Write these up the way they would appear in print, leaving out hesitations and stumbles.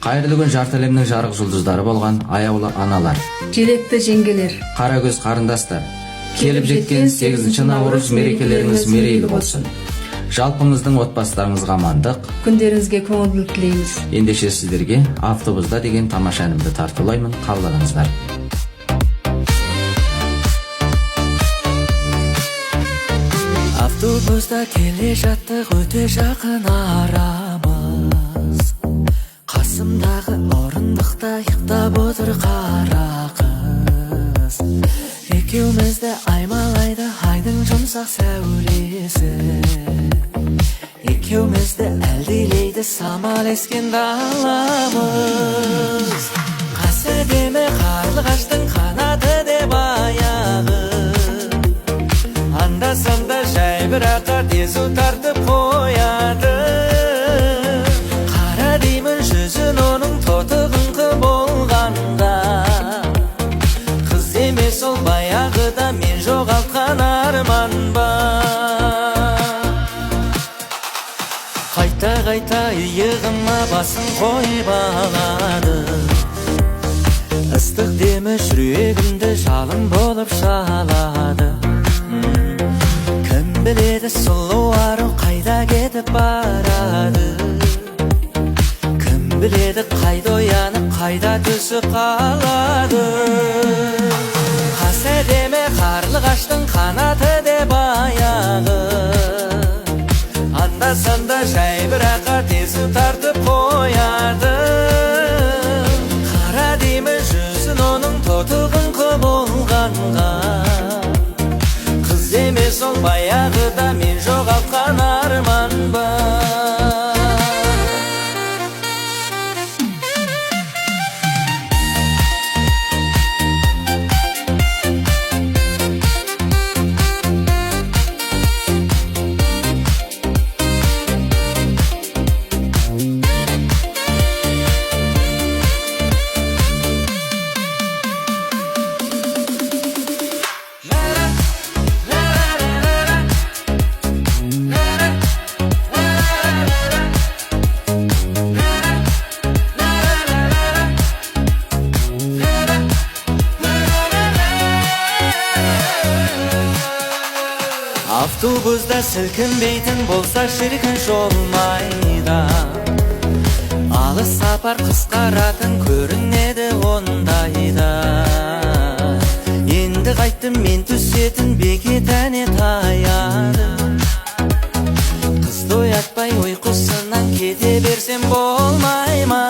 Кайрылуу күн жарты әлемнің жарық жұлдыздары болған аяулы аналар, Желекті жеңгелер, қара көз қарындастар, келіп жеткен 8 наурыз мерекелеріңіз мерейлі болсын. Жалпыңыздың отбасыларыңызға амандық, күндеріңізге көңілділік тілейміз. ендеше сіздерге автобуста деген тамаша әнімді тартулаймын, қабылдаңыздар. Автобуста келе жаттық, өте жақын арамыз. Қасымдағы орындықта ұйықтап отыр қара қыз. Екеумізді аймалайды айдың жұмсақ сәулесі. Екеумізді әлдилейді самал ескен даламыз. Қас әдемі қарлығаштың қанаты деп аяғы. Анда-санда жай бірақ тезу тартып қояды. Қара деймін жүзін оның тотығыңқы болғанда. Қыз емес ол баяғыда мен жоғалтқан арман ба. Қайта-қайта иығыма басын қойып алады. Ыстық демі жүрегімді жалын болып шалады. Кім біледі сұлу ару қайда кетіп барады. Кім біледі қайда оянып қайда түсіп қалады. Қас әдемі қарлығаштың қанаты деп аяғы. Анда-санда жай бірақ тезу тартып қояды. Қара деймі жүзін оның тотығыңқы болғанға. Қыз емес ол баяғыда мен жоғалтқан арман ба. Автобуста сілкінбейтін болса шіркін жол майда. Алыс сапар қысқаратын көрінеді ондайда. Енді қайттым мен түсетін бекет әне таяды. Қызды оятпай ұйқысынан кете берсем болмай ма?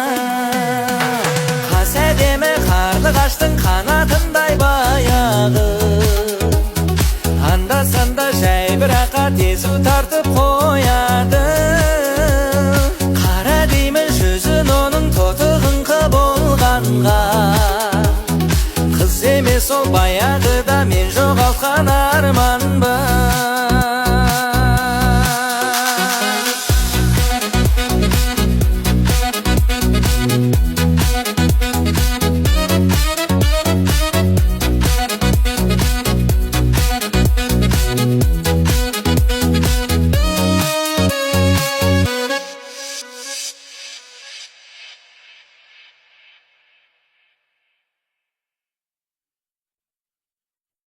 Қас әдемі қарлығаштың қанатындай баяғы. Анда-санда жай бірақ тезу тартып қояды. Қара деймін жүзін оның тотығыңқы болғанға. Қыз емес ол баяғыда мен жоғалтқан арман ба.